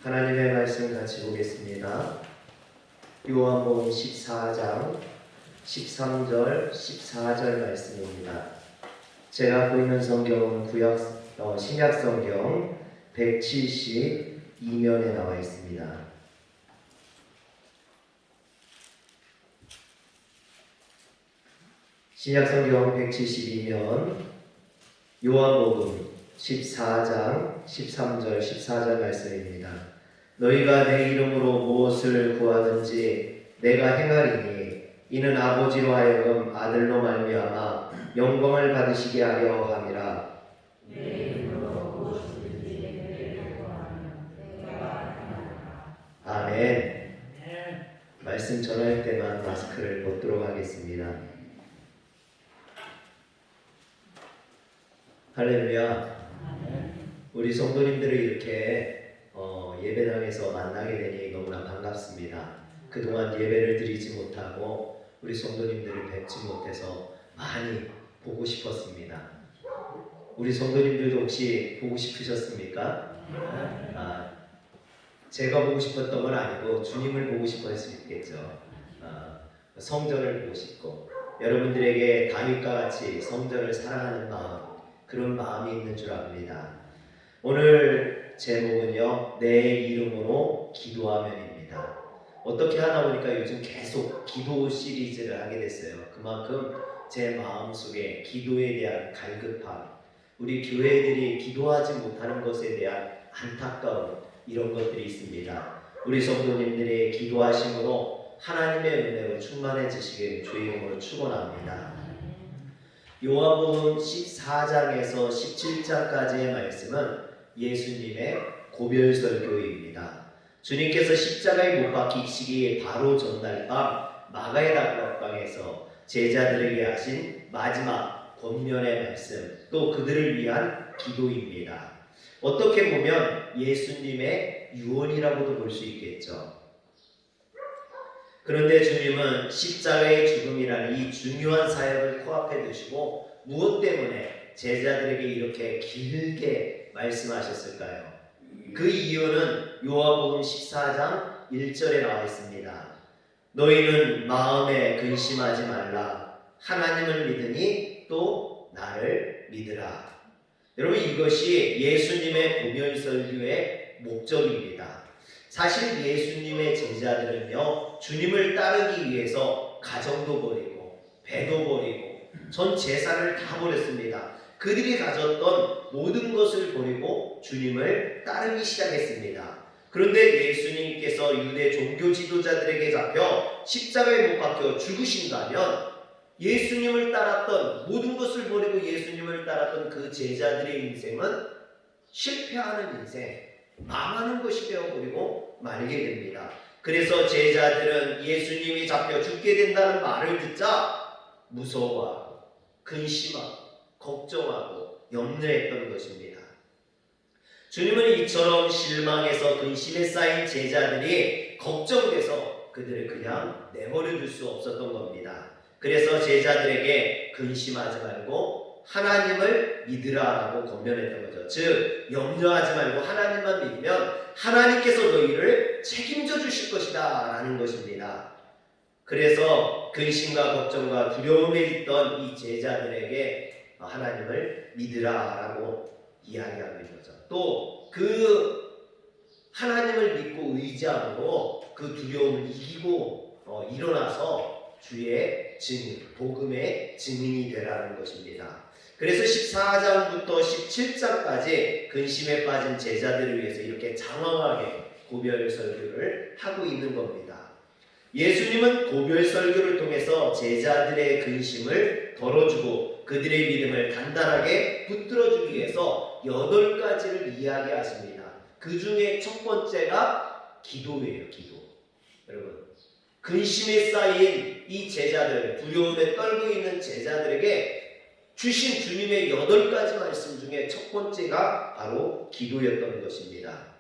하나님의 말씀 같이 보겠습니다. 요한복음 14장 13절 14절 말씀입니다. 제가 보이는 성경은 신약 성경 172면에 나와 있습니다. 신약 성경 172면 요한복음 14장 13절 14절 말씀입니다. 너희가 내 이름으로 무엇을 구하든지 내가 행하리니 이는 아버지로 하여금 아들로 말미암아 영광을 받으시게 하려 함이라. 아멘. 말씀 전할 때만 마스크를 벗도록 하겠습니다. 할렐루야. 우리 성도님들을 이렇게 예배당에서 만나게 되니 너무나 반갑습니다. 그동안 예배를 드리지 못하고 우리 성도님들을 뵙지 못해서 많이 보고 싶었습니다. 우리 성도님들도 혹시 보고 싶으셨습니까? 제가 보고 싶었던 건 아니고 주님을 보고 싶어 했을 수 있겠죠. 성전을 보고 싶고 여러분들에게 다윗과 같이 성전을 사랑하는 마음, 그런 마음이 있는 줄 압니다. 오늘 제목은요, 내 이름으로 기도하면입니다. 어떻게 하다 보니까 요즘 계속 기도 시리즈를 하게 됐어요. 그만큼 제 마음속에 기도에 대한 갈급함, 우리 교회들이 기도하지 못하는 것에 대한 안타까움, 이런 것들이 있습니다. 우리 성도님들의 기도하심으로 하나님의 은혜로 충만해지시길 주의 이름으로 축원합니다. 요한복음 14장에서 17장까지의 말씀은 예수님의 고별설교입니다. 주님께서 십자가에 못 박히시기 바로 전날 밤 마가의 다락방에서 제자들에게 하신 마지막 권면의 말씀, 또 그들을 위한 기도입니다. 어떻게 보면 예수님의 유언이라고도 볼 수 있겠죠. 그런데 주님은 십자가의 죽음이라는 이 중요한 사역을 코앞에 두시고 무엇 때문에 제자들에게 이렇게 길게 말씀하셨을까요? 그 이유는 요한복음 14장 1절에 나와 있습니다. 너희는 마음에 근심하지 말라. 하나님을 믿으니 또 나를 믿으라. 여러분, 이것이 예수님의 고별설교의 목적입니다. 사실 예수님의 제자들은요, 주님을 따르기 위해서 가정도 버리고 배도 버리고 전 재산을 다 버렸습니다. 그들이 가졌던 모든 것을 버리고 주님을 따르기 시작했습니다. 그런데 예수님께서 유대 종교 지도자들에게 잡혀 십자가에 못 박혀 죽으신다면 예수님을 따랐던, 모든 것을 버리고 예수님을 따랐던 그 제자들의 인생은 실패하는 인생, 망하는 것이 되어버리고 말게 됩니다. 그래서 제자들은 예수님이 잡혀 죽게 된다는 말을 듣자 무서워하고 근심하고 걱정하고 염려했던 것입니다. 주님은 이처럼 실망해서 근심에 쌓인 제자들이 걱정돼서 그들을 그냥 내버려 둘 수 없었던 겁니다. 그래서 제자들에게 근심하지 말고 하나님을 믿으라라고 권면했던 거죠. 즉, 염려하지 말고 하나님만 믿으면 하나님께서 너희를 책임져 주실 것이다 라는 것입니다. 그래서 근심과 걱정과 두려움에 있던 이 제자들에게 하나님을 믿으라라고 이야기하고 있는 거죠. 또 그 하나님을 믿고 의지함으로 그 두려움을 이기고 일어나서 주의 증인, 복음의 증인이 되라는 것입니다. 그래서 14장부터 17장까지 근심에 빠진 제자들을 위해서 이렇게 장황하게 고별설교를 하고 있는 겁니다. 예수님은 고별설교를 통해서 제자들의 근심을 덜어주고 그들의 믿음을 단단하게 붙들어주기 위해서 8가지를 이야기하십니다. 그 중에 첫 번째가 기도예요. 기도. 여러분, 근심에 쌓인 이 제자들, 두려움에 떨고 있는 제자들에게 주신 주님의 8가지 말씀 중에 첫 번째가 바로 기도였던 것입니다.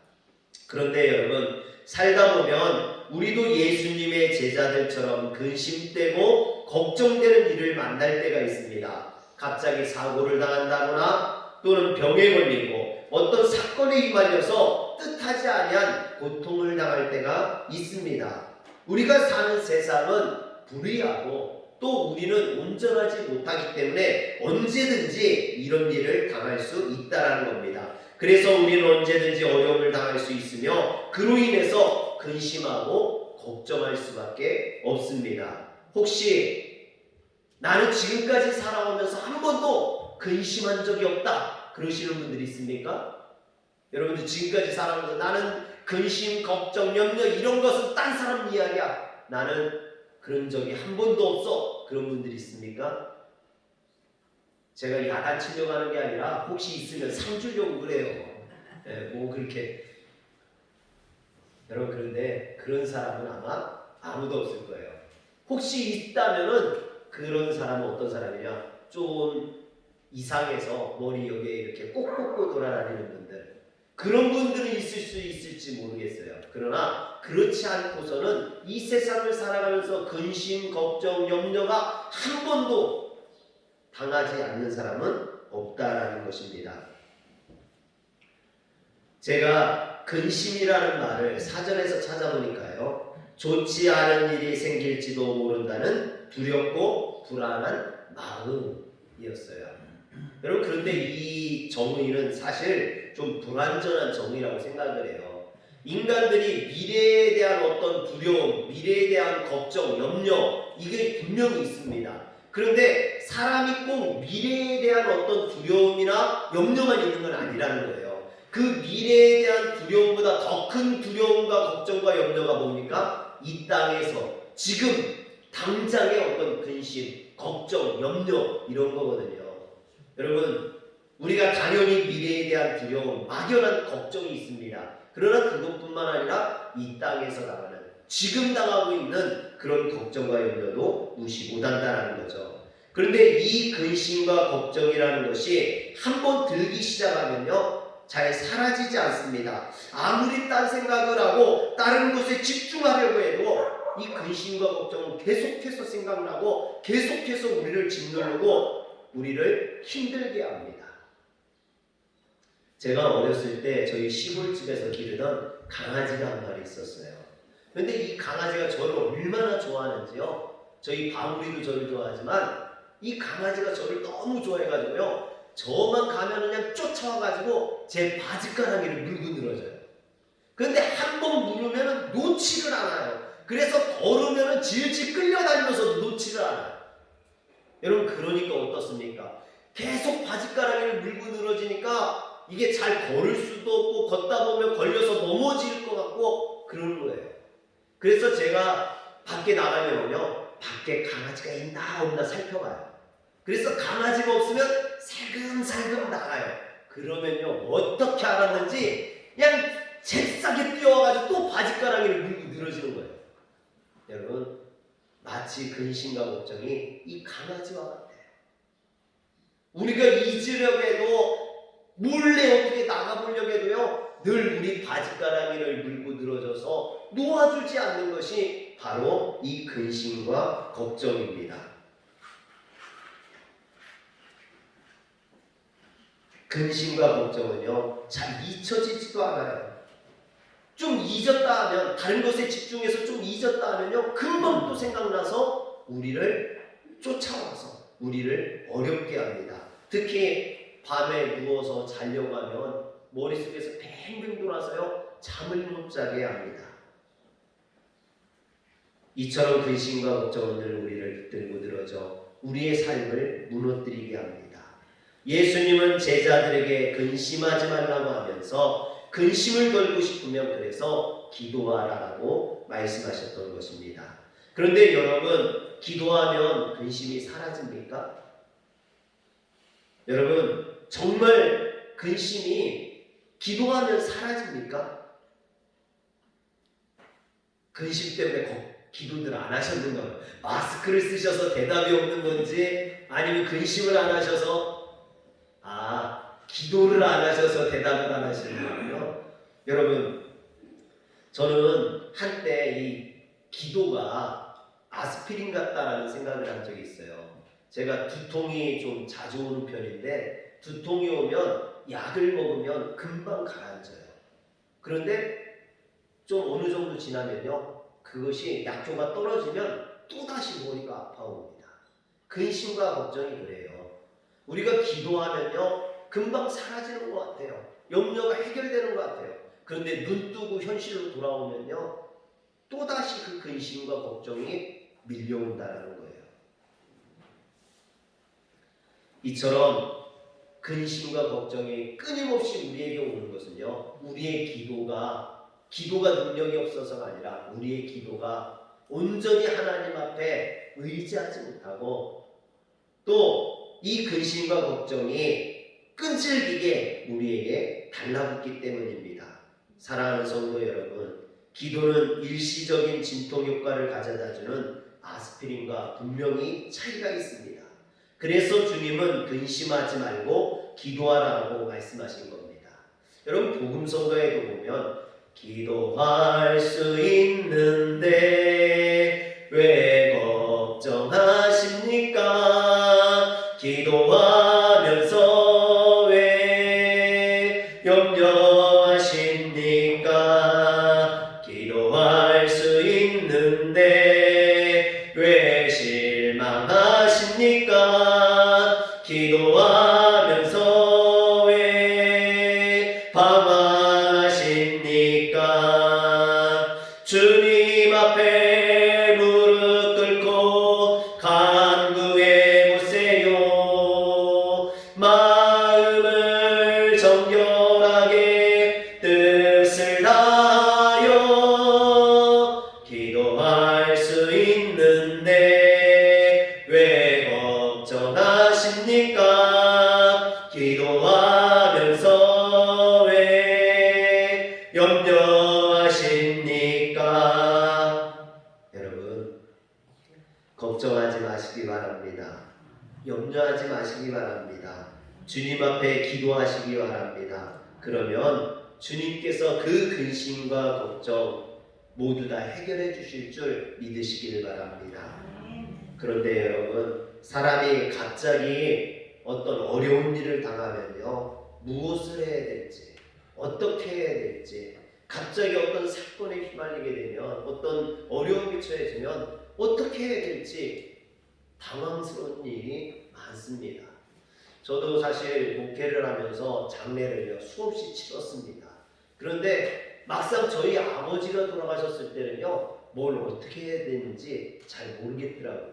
그런데 여러분, 살다 보면 우리도 예수님의 제자들처럼 근심되고 걱정되는 일을 만날 때가 있습니다. 갑자기 사고를 당한다거나 또는 병에 걸리고 어떤 사건에 휘말려서 뜻하지 아니한 고통을 당할 때가 있습니다. 우리가 사는 세상은 불의하고 또 우리는 온전하지 못하기 때문에 언제든지 이런 일을 당할 수 있다는 겁니다. 그래서 우리는 언제든지 어려움을 당할 수 있으며 그로 인해서 근심하고 걱정할 수밖에 없습니다. 혹시 나는 지금까지 살아오면서 한 번도 근심한 적이 없다 그러시는 분들이 있습니까? 여러분들 지금까지 살아오면서 나는 근심, 걱정, 염려 이런 것은 딴 사람 이야기야. 나는 그런 적이 한 번도 없어. 그런 분들이 있습니까? 제가 야단치려고 하는 게 아니라 혹시 있으면 상 주려고 그래요. 뭐 그렇게 여러분 그런데 그런 사람은 아마 아무도 없을 거예요. 혹시 있다면은 그런 사람은 어떤 사람이냐? 좀 이상해서 머리 여기에 이렇게 꼭꽂고 돌아다니는 분들 그런 분들은 있을 수 있을지 모르겠어요. 그러나 그렇지 않고서는 이 세상을 살아가면서 근심, 걱정, 염려가 한 번도 당하지 않는 사람은 없다라는 것입니다. 제가 근심이라는 말을 사전에서 찾아보니까요. 좋지 않은 일이 생길지도 모른다는 두렵고 불안한 마음이었어요. 여러분 그런데 이 정의는 사실 좀 불완전한 정의라고 생각을 해요. 인간들이 미래에 대한 어떤 두려움, 미래에 대한 걱정, 염려 이게 분명히 있습니다. 그런데 사람이 꼭 미래에 대한 어떤 두려움이나 염려만 있는 건 아니라는 거예요. 그 미래에 대한 두려움보다 더 큰 두려움과 걱정과 염려가 뭡니까? 이 땅에서 지금 당장의 어떤 근심, 걱정, 염려 이런 거거든요. 여러분 우리가 당연히 미래에 대한 두려움, 막연한 걱정이 있습니다. 그러나 그것뿐만 아니라 이 땅에서 나가는 지금 당하고 있는 그런 걱정과 염려도 무시 못한다는 거죠. 그런데 이 근심과 걱정이라는 것이 한번 들기 시작하면요 잘 사라지지 않습니다. 아무리 딴 생각을 하고 다른 것에 집중하려고 해도 이 근심과 걱정은 계속해서 생각나고 계속해서 우리를 짓누르고 우리를 힘들게 합니다. 제가 어렸을 때 저희 시골집에서 기르던 강아지가 한 마리 있었어요. 근데 이 강아지가 저를 얼마나 좋아하는지요. 저희 방울이도 저를 좋아하지만 이 강아지가 저를 너무 좋아해가지고요. 저만 가면 그냥 쫓아와가지고 제 바지가랑이를 물고 늘어져요. 그런데 한 번 물으면 놓지를 않아요. 그래서 걸으면 질질 끌려다니면서도 놓지를 않아요. 여러분 그러니까 어떻습니까? 계속 바지가랑이를 물고 늘어지니까 이게 잘 걸을 수도 없고 걷다 보면 걸려서 넘어질 것 같고 그러는 거예요. 그래서 제가 밖에 나가면요 밖에 강아지가 있나 없나 살펴봐요. 그래서 강아지가 없으면 살금살금 나가요. 그러면요 어떻게 알았는지 그냥 잽싸게 뛰어와가지고 또 바지가랑이를 물고 늘어지는 거예요. 여러분 마치 근심과 걱정이 이 강아지와 같아요. 우리가 잊으려고 해도 몰래 어떻게 나가보려고 해도요 늘 우리 바지가랑이를 물고 늘어져서 놓아주지 않는 것이 바로 이 근심과 걱정입니다. 근심과 걱정은요 잘 잊혀지지도 않아요. 좀 잊었다 하면 다른 것에 집중해서 좀 잊었다 하면요 금방 또 생각나서 우리를 쫓아와서 우리를 어렵게 합니다. 특히 밤에 누워서 자려고 하면 머릿속에서 뱅뱅 돌아서요 잠을 못 자게 합니다. 이처럼 근심과 걱정은 늘 우리를 붙들고 늘어져 우리의 삶을 무너뜨리게 합니다. 예수님은 제자들에게 근심하지 말라고 하면서 근심을 덜고 싶으면 그래서 기도하라고 말씀하셨던 것입니다. 그런데 여러분 기도하면 근심이 사라집니까? 여러분 정말 근심이 기도하면 사라집니까? 근심 때문에 기도들 안 하셨는가? 마스크를 쓰셔서 대답이 없는 건지 아니면 근심을 안 하셔서 기도를 안 하셔서 대답을 안 하시는 거예요. 여러분 저는 한때 이 기도가 아스피린 같다라는 생각을 한 적이 있어요. 제가 두통이 좀 자주 오는 편인데 두통이 오면 약을 먹으면 금방 가라앉아요. 그런데 좀 어느 정도 지나면요, 그것이 약효가 떨어지면 또다시 머리가 아파옵니다. 근심과 걱정이 그래요. 우리가 기도하면요, 금방 사라지는 것 같아요. 염려가 해결되는 것 같아요. 그런데 눈 뜨고 현실로 돌아오면요, 또다시 그 근심과 걱정이 밀려온다는 거예요. 이처럼 근심과 걱정이 끊임없이 우리에게 오는 것은요, 우리의 기도가 능력이 없어서가 아니라 우리의 기도가 온전히 하나님 앞에 의지하지 못하고, 또 이 근심과 걱정이 끈질기게 우리에게 달라붙기 때문입니다. 사랑하는 성도 여러분, 기도는 일시적인 진통 효과를 가져다주는 아스피린과 분명히 차이가 있습니다. 그래서 주님은 근심하지 말고 기도하라고 말씀하신 겁니다. 여러분, 복음성가에도 보면 기도할 수 있는데 왜 걱정하십니까? 기도하면서 왜 염려하십니까? 기도할 수 있는데 왜 실망하십니까? 기도하면서 왜 방황하십니까? 주님 앞에 무릎 꿇고 간구해 보세요. 마음을 정결하게 뜻을 다하여 기도할 수 있는데 왜 걱정하십니까? 기도하면서 왜 염려하십니까? 여러분, 걱정하지 마시기 바랍니다. 염려하지 마시기 바랍니다. 주님 앞에 기도하시기 바랍니다. 그러면 주님께서 그 근심과 걱정 모두 다 해결해 주실 줄 믿으시길 바랍니다. 그런데 여러분, 사람이 갑자기 어떤 어려운 일을 당하면요, 무엇을 해야 될지, 어떻게 해야 될지, 갑자기 어떤 사건에 휘말리게 되면, 어떤 어려움이 처해지면 어떻게 해야 될지 당황스러운 일이 많습니다. 저도 사실 목회를 하면서 장례를 수없이 치렀습니다. 그런데 막상 저희 아버지가 돌아가셨을 때는요, 뭘 어떻게 해야 되는지 잘 모르겠더라고요.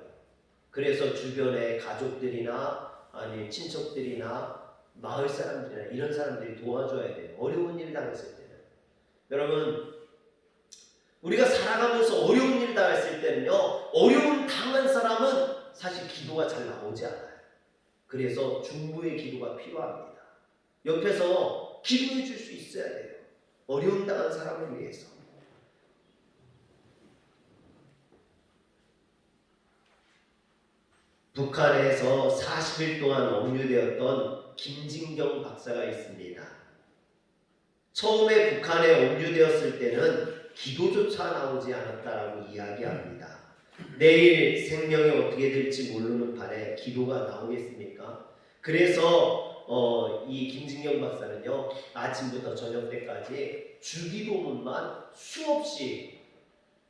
그래서 주변의 가족들이나 아니 친척들이나 마을 사람들이나 이런 사람들이 도와줘야 돼요. 어려운 일 당했을 때는. 여러분, 우리가 살아가면서 어려운 일 당했을 때는요, 어려움 당한 사람은 사실 기도가 잘 나오지 않아요. 그래서 중보의 기도가 필요합니다. 옆에서 기도해 줄 수 있어야 돼요. 어려움 당한 사람을 위해서. 북한에서 40일 동안 억류되었던 김진경 박사가 있습니다. 처음에 북한에 억류되었을 때는 기도조차 나오지 않았다라고 이야기합니다. 내일 생명이 어떻게 될지 모르는 판에 기도가 나오겠습니까? 그래서 이 김진경 박사는요, 아침부터 저녁 때까지 주기도문만 수없이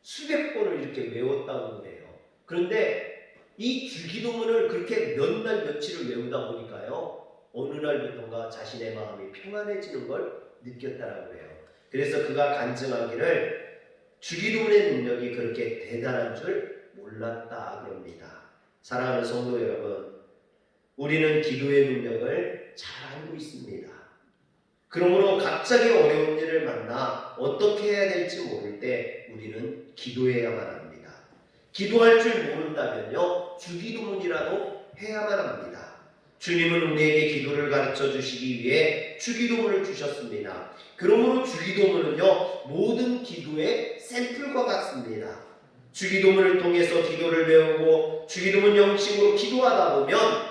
수백 번을 이렇게 외웠다고 그래요. 그런데 이 주기도문을 그렇게 몇 날 며칠을 외우다 보니까요, 어느 날부터가 자신의 마음이 평안해지는 걸 느꼈다라고 해요. 그래서 그가 간증하기를 주기도문의 능력이 그렇게 대단한 줄 몰랐다 그럽니다. 사랑하는 성도 여러분, 우리는 기도의 능력을 잘 알고 있습니다. 그러므로 갑자기 어려운 일을 만나 어떻게 해야 될지 모를 때 우리는 기도해야만 합니다. 기도할 줄 모른다면요, 주기도문이라도 해야만 합니다. 주님은 우리에게 기도를 가르쳐 주시기 위해 주기도문을 주셨습니다. 그러므로 주기도문은요, 모든 기도의 샘플과 같습니다. 주기도문을 통해서 기도를 배우고 주기도문 형식으로 기도하다 보면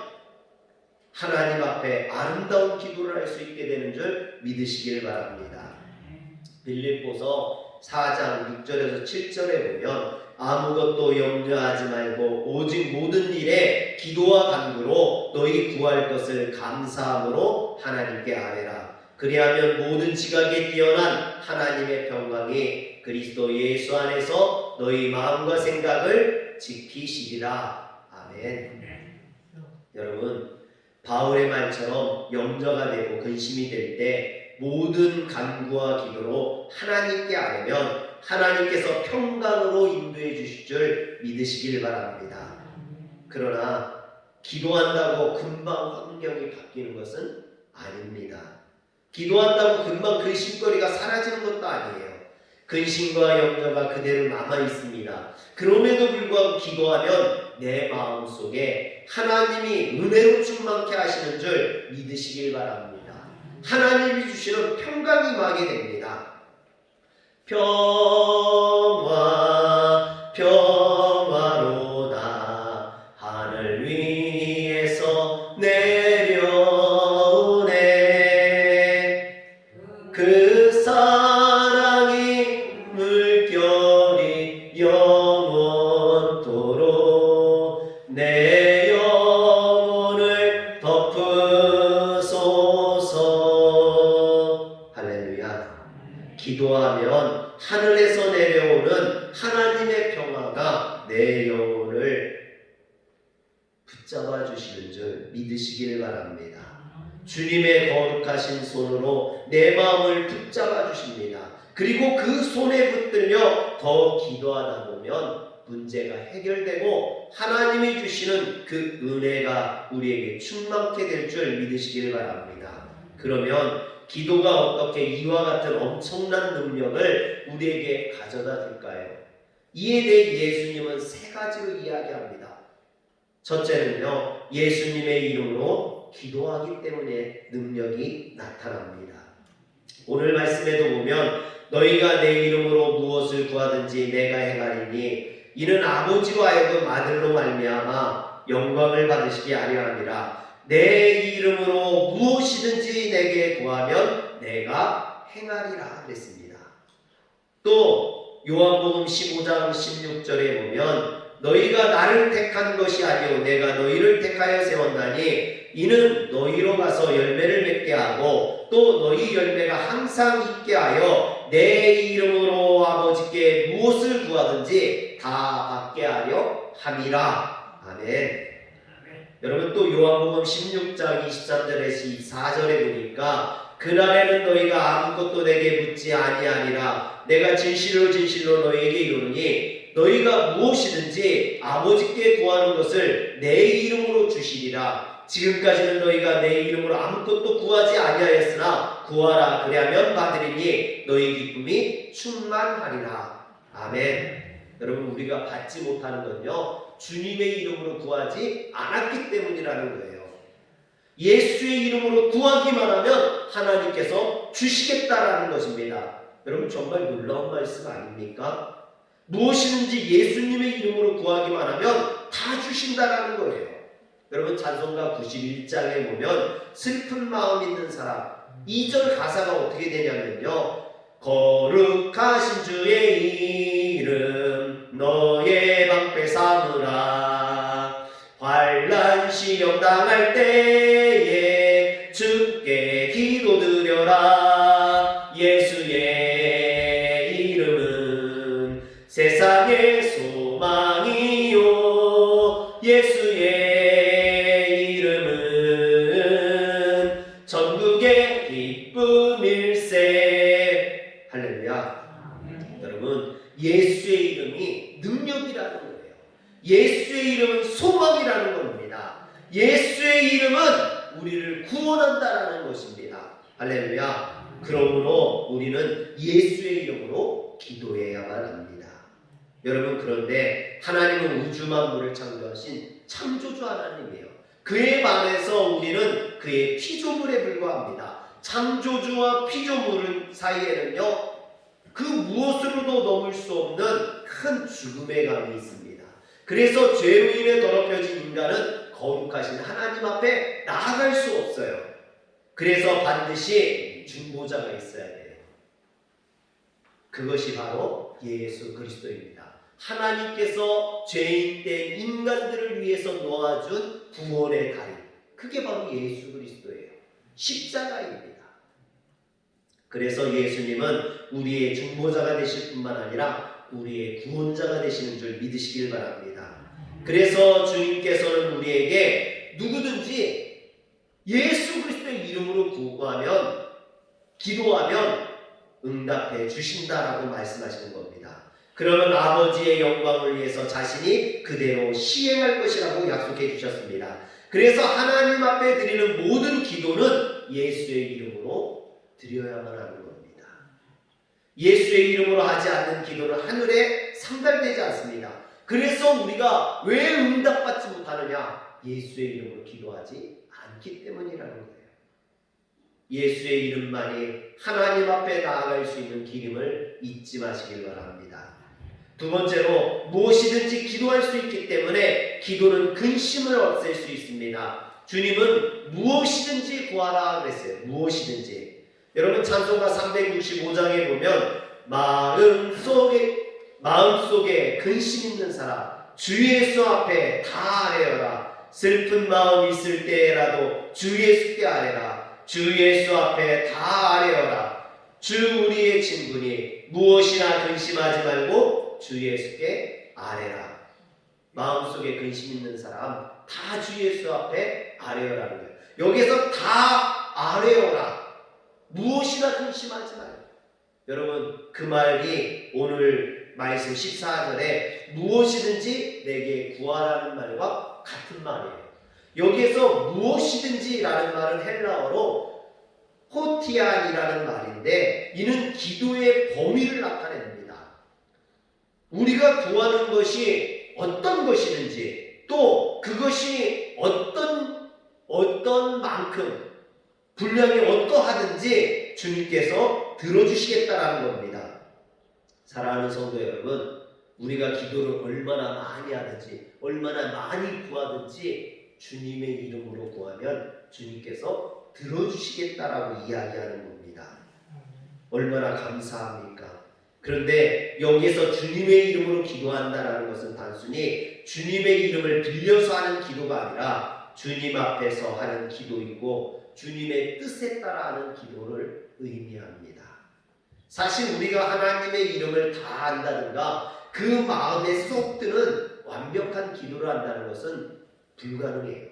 하나님 앞에 아름다운 기도를 할 수 있게 되는 줄 믿으시길 바랍니다. 빌립보서 4장 6절에서 7절에 보면 아무것도 염려하지 말고 오직 모든 일에 기도와 간구로 너희 구할 것을 감사함으로 하나님께 아뢰라. 그리하면 모든 지각에 뛰어난 하나님의 평강이 그리스도 예수 안에서 너희 마음과 생각을 지키시리라. 아멘. 여러분, 바울의 말처럼 염려가 되고 근심이 될 때 모든 간구와 기도로 하나님께 아뢰면 하나님께서 평강으로 인도해 주실 줄 믿으시길 바랍니다. 그러나 기도한다고 금방 환경이 바뀌는 것은 아닙니다. 기도한다고 금방 근심거리가 사라지는 것도 아니에요. 근심과 염려가 그대로 남아 있습니다. 그럼에도 불구하고 기도하면 내 마음속에 하나님이 은혜로 충만케 하시는 줄 믿으시길 바랍니다. 하나님이 주시는 평강이 임하게 됩니다. 평화 평화로다 하늘 위에서 내려오네. 그 사랑이 물결이 영원토록 내 영혼을 덮으소서. 할렐루야. 기도하면 하늘에서 내려오는 하나님의 평화가 내 영혼을 붙잡아 주시는 줄 믿으시길 바랍니다. 주님의 거룩하신 손으로 내 마음을 붙잡아 주십니다. 그리고 그 손에 붙들며 더 기도하다 보면 문제가 해결되고 하나님이 주시는 그 은혜가 우리에게 충만케 될 줄 믿으시길 바랍니다. 그러면 기도가 어떻게 이와 같은 엄청난 능력을 우리에게 가져다 줄까요? 이에 대해 예수님은 세 가지로 이야기합니다. 첫째는요, 예수님의 이름으로 기도하기 때문에 능력이 나타납니다. 오늘 말씀에도 보면 너희가 내 이름으로 무엇을 구하든지 내가 행하리니 이는 아버지로 하여금 아들로 말미암아 영광을 받으시게 하려 함이라. 내 이름으로 무엇이든지 내게 구하면 내가 행하리라 그랬습니다. 또 요한복음 15장 16절에 보면 너희가 나를 택한 것이 아니오 내가 너희를 택하여 세웠나니 이는 너희로 가서 열매를 맺게 하고 또 너희 열매가 항상 있게 하여 내 이름으로 아버지께 무엇을 구하든지 다 받게 하려 함이라. 아멘. 여러분, 또 요한복음 16장 23절에서 24절에 보니까 그날에는 너희가 아무것도 내게 묻지 아니하니라. 내가 진실로 진실로 너희에게 이르노니 너희가 무엇이든지 아버지께 구하는 것을 내 이름으로 주시리라. 지금까지는 너희가 내 이름으로 아무것도 구하지 아니하였으나 구하라 그리하면 받으리니 너희 기쁨이 충만하리라. 아멘. 여러분, 우리가 받지 못하는 건요 주님의 이름으로 구하지 않았기 때문이라는 거예요. 예수의 이름으로 구하기만 하면 하나님께서 주시겠다라는 것입니다. 여러분, 정말 놀라운 말씀 아닙니까? 무엇이든지 예수님의 이름으로 구하기만 하면 다 주신다라는 거예요. 여러분, 찬송가 91장에 보면 슬픈 마음 있는 사람 2절 가사가 어떻게 되냐면요, 거룩하신 주의 이름 너의 방패 삼으라. 환난 시험 당할 때에 주께 기도드려라. 예수의 이름은 세상의 소망이요 예수의 이름은 전국의 기쁨일세. 할렐루야. 여러분, 예수의 이름이 능력이라는 거예요. 예수의 이름은 소망이라는 겁니다. 예수의 이름은 우리를 구원한다라는 것입니다. 할렐루야. 그러므로 우리는 예수의 이름으로 기도해야만 합니다. 여러분, 그런데 하나님은 우주 만물을 창조하신 창조주 하나님이에요. 그에 반해서 우리는 그의 피조물에 불과합니다. 창조주와 피조물 사이에는요 그 무엇으로도 넘을 수 없는 큰 죽음의 감이 있습니다. 그래서 죄로 인해 더럽혀진 인간은 거룩하신 하나님 앞에 나아갈 수 없어요. 그래서 반드시 중보자가 있어야 돼요. 그것이 바로 예수 그리스도입니다. 하나님께서 죄인된 인간들을 위해서 놓아준 구원의 다리, 그게 바로 예수 그리스도예요. 십자가입니다. 그래서 예수님은 우리의 중보자가 되실 뿐만 아니라 우리의 구원자가 되시는 줄 믿으시길 바랍니다. 그래서 주님께서는 우리에게 누구든지 예수 그리스도의 이름으로 기도하면 응답해 주신다라고 말씀하시는 겁니다. 그러면 아버지의 영광을 위해서 자신이 그대로 시행할 것이라고 약속해 주셨습니다. 그래서 하나님 앞에 드리는 모든 기도는 예수의 이름으로 드려야만 하는 겁니다. 예수의 이름으로 하지 않는 기도는 하늘에 상달되지 않습니다. 그래서 우리가 왜 응답받지 못하느냐? 예수의 이름으로 기도하지 않기 때문이라는 거예요. 예수의 이름만이 하나님 앞에 나아갈 수 있는 길임을 잊지 마시길 바랍니다. 두 번째로, 무엇이든지 기도할 수 있기 때문에 기도는 근심을 없앨 수 있습니다. 주님은 무엇이든지 구하라 그랬어요. 무엇이든지. 여러분 찬송가 365장에 보면 마음속에 근심 있는 사람 주 예수 앞에 다 아뢰어라. 슬픈 마음 있을 때라도 주 예수께 아뢰라. 주 예수 앞에 다 아뢰어라. 주 우리의 친구니 무엇이나 근심하지 말고 주 예수께 아뢰라. 마음속에 근심 있는 사람 다 주 예수 앞에 아뢰어라는 거예요. 여기서 다 아뢰어라. 무엇이나 근심하지 말고. 여러분 그 말이 오늘 말씀 14절에 무엇이든지 내게 구하라는 말과 같은 말이에요. 여기에서 무엇이든지라는 말은 헬라어로 호티안이라는 말인데 이는 기도의 범위를 나타냅니다. 우리가 구하는 것이 어떤 것이든지 또 그것이 어떤 만큼 분량이 어떠하든지 주님께서 들어주시겠다라는 겁니다. 사랑하는 성도 여러분, 우리가 기도를 얼마나 많이 하든지 얼마나 많이 구하든지 주님의 이름으로 구하면 주님께서 들어주시겠다라고 이야기하는 겁니다. 얼마나 감사합니까? 그런데 여기에서 주님의 이름으로 기도한다라는 것은 단순히 주님의 이름을 빌려서 하는 기도가 아니라 주님 앞에서 하는 기도이고 주님의 뜻에 따라 하는 기도를 의미합니다. 사실 우리가 하나님의 이름을 다 안다든가 그 마음에 쏙 드는 완벽한 기도를 한다는 것은 불가능해요.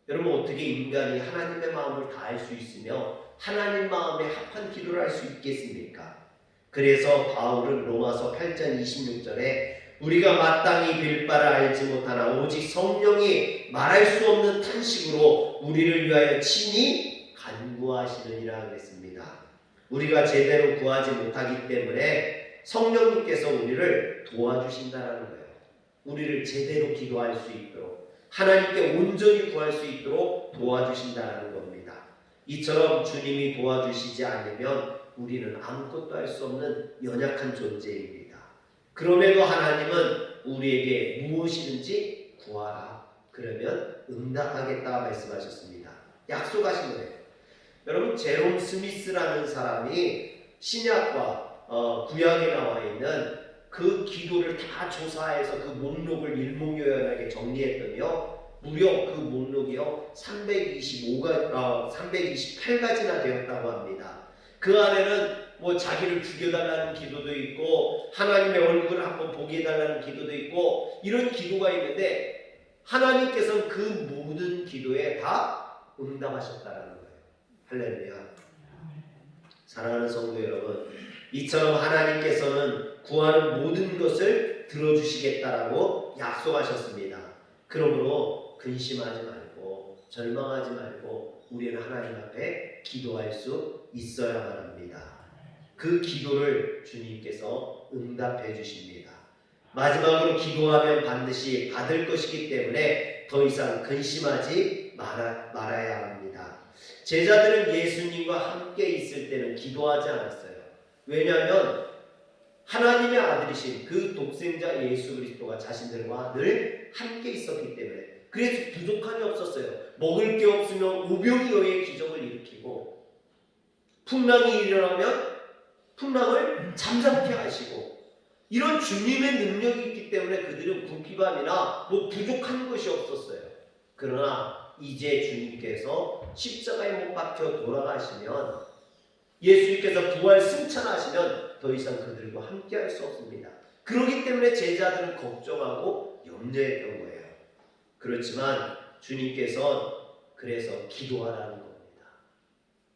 여러분 어떻게 인간이 하나님의 마음을 다 알 수 있으며 하나님 마음에 합한 기도를 할 수 있겠습니까? 그래서 바울은 로마서 8장 26절에 우리가 마땅히 빌 바를 알지 못하나 오직 성령이 말할 수 없는 탄식으로 우리를 위하여 친히 간구하시느니라 그랬습니다. 우리가 제대로 구하지 못하기 때문에 성령님께서 우리를 도와주신다는 거예요. 우리를 제대로 기도할 수 있도록 하나님께 온전히 구할 수 있도록 도와주신다는 겁니다. 이처럼 주님이 도와주시지 않으면 우리는 아무것도 할 수 없는 연약한 존재입니다. 그럼에도 하나님은 우리에게 무엇이든지 구하라. 그러면 응답하겠다 말씀하셨습니다. 약속하신 거예요. 여러분 제롬 스미스라는 사람이 신약과 구약에 나와 있는 그 기도를 다 조사해서 그 목록을 일목요연하게 정리했더니요. 무려 그 목록이요 328가지나 되었다고 합니다. 그 안에는 뭐 자기를 죽여달라는 기도도 있고 하나님의 얼굴을 한번 보게 해달라는 기도도 있고 이런 기도가 있는데 하나님께서는 그 모든 기도에 다 응답하셨다라는 거예요. 할렐루야. 사랑하는 성도 여러분, 이처럼 하나님께서는 구하는 모든 것을 들어주시겠다라고 약속하셨습니다. 그러므로 근심하지 말고 절망하지 말고 우리는 하나님 앞에 기도할 수 있어야만 합니다. 그 기도를 주님께서 응답해 주십니다. 마지막으로 기도하면 반드시 받을 것이기 때문에 더 이상 근심하지 말아야 합니다. 제자들은 예수님과 함께 있을 때는 기도하지 않았어요. 왜냐하면 하나님의 아들이신 그 독생자 예수 그리스도가 자신들과 늘 함께 있었기 때문에 그래서 부족함이 없었어요. 먹을 게 없으면 오병이어의 기적을 일으키고 풍랑이 일어나면 풍랑을 잠잠케 하시고 이런 주님의 능력이 있기 때문에 그들은 궁핍함이나 부족한 것이 없었어요. 그러나 이제 주님께서 십자가에 못 박혀 돌아가시면 예수님께서 부활 승천하시면 더 이상 그들과 함께 할 수 없습니다. 그렇기 때문에 제자들은 걱정하고 염려했던 거예요. 그렇지만 주님께서 그래서 기도하라는 겁니다.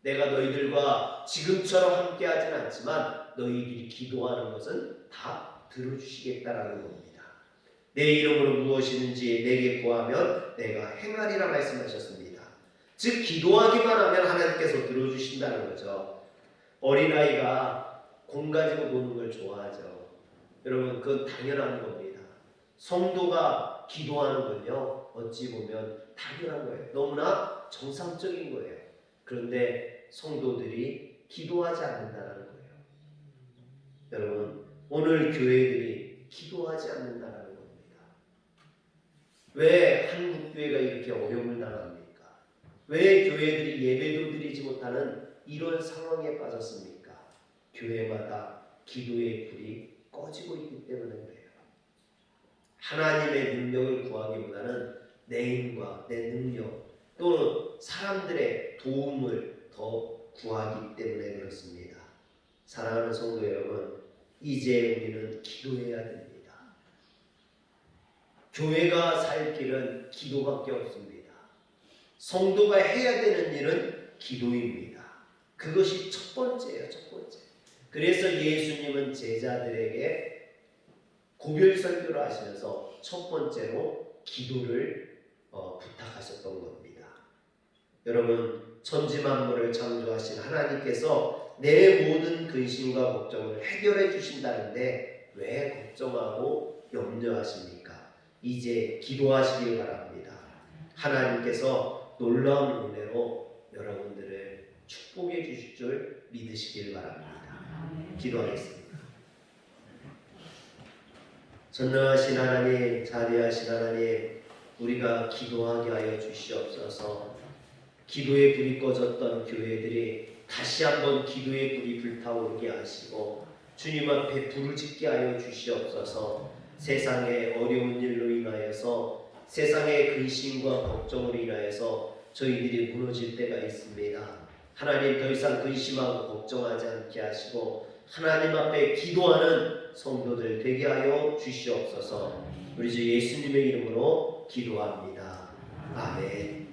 내가 너희들과 지금처럼 함께 하진 않지만 너희들이 기도하는 것은 다 들어주시겠다라는 겁니다. 내 이름으로 무엇이든지 내게 구하면 내가 행하리라 말씀하셨습니다. 즉 기도하기만 하면 하나님께서 들어주신다는 거죠. 어린아이가 공 가지고 노는 걸 좋아하죠. 여러분 그건 당연한 겁니다. 성도가 기도하는 건요 어찌 보면 당연한 거예요. 너무나 정상적인 거예요. 그런데 성도들이 기도하지 않는다는 거예요. 여러분 오늘 교회들이 기도하지 않는다는 겁니다. 왜 한국교회가 이렇게 어려움을 당합니까? 왜 교회들이 예배도 드리지 못하는 이런 상황에 빠졌습니까? 교회마다 기도의 불이 꺼지고 있기 때문에 그래요. 하나님의 능력을 구하기보다는 내 힘과 내 능력 또는 사람들의 도움을 더 구하기 때문에 그렇습니다. 사랑하는 성도 여러분, 이제 우리는 기도해야 됩니다. 교회가 살 길은 기도밖에 없습니다. 성도가 해야 되는 일은 기도입니다. 그것이 첫 번째예요, 첫 번째. 그래서 예수님은 제자들에게 고별 설교를 하시면서 첫 번째로 기도를 부탁하셨던 겁니다. 여러분, 천지 만물을 창조하신 하나님께서 내 모든 근심과 걱정을 해결해 주신다는데 왜 걱정하고 염려하십니까? 이제 기도하시길 바랍니다. 하나님께서 놀라운 은혜로 여러분들을 축복해 주실 줄 믿으시길 바랍니다. 기도하겠습니다. 전능하신 하나님, 자비하신 하나님, 우리가 기도하게 하여 주시옵소서. 기도의 불이 꺼졌던 교회들이 다시 한번 기도의 불이 불타오르게 하시고 주님 앞에 불을 짓게 하여 주시옵소서. 세상의 어려운 일로 인하여서 세상의 근심과 걱정으로 인하여서 저희들이 무너질 때가 있습니다. 하나님 더 이상 근심하고 걱정하지 않게 하시고 하나님 앞에 기도하는 성도들 되게 하여 주시옵소서. 우리 주 예수님의 이름으로 기도합니다. 아멘.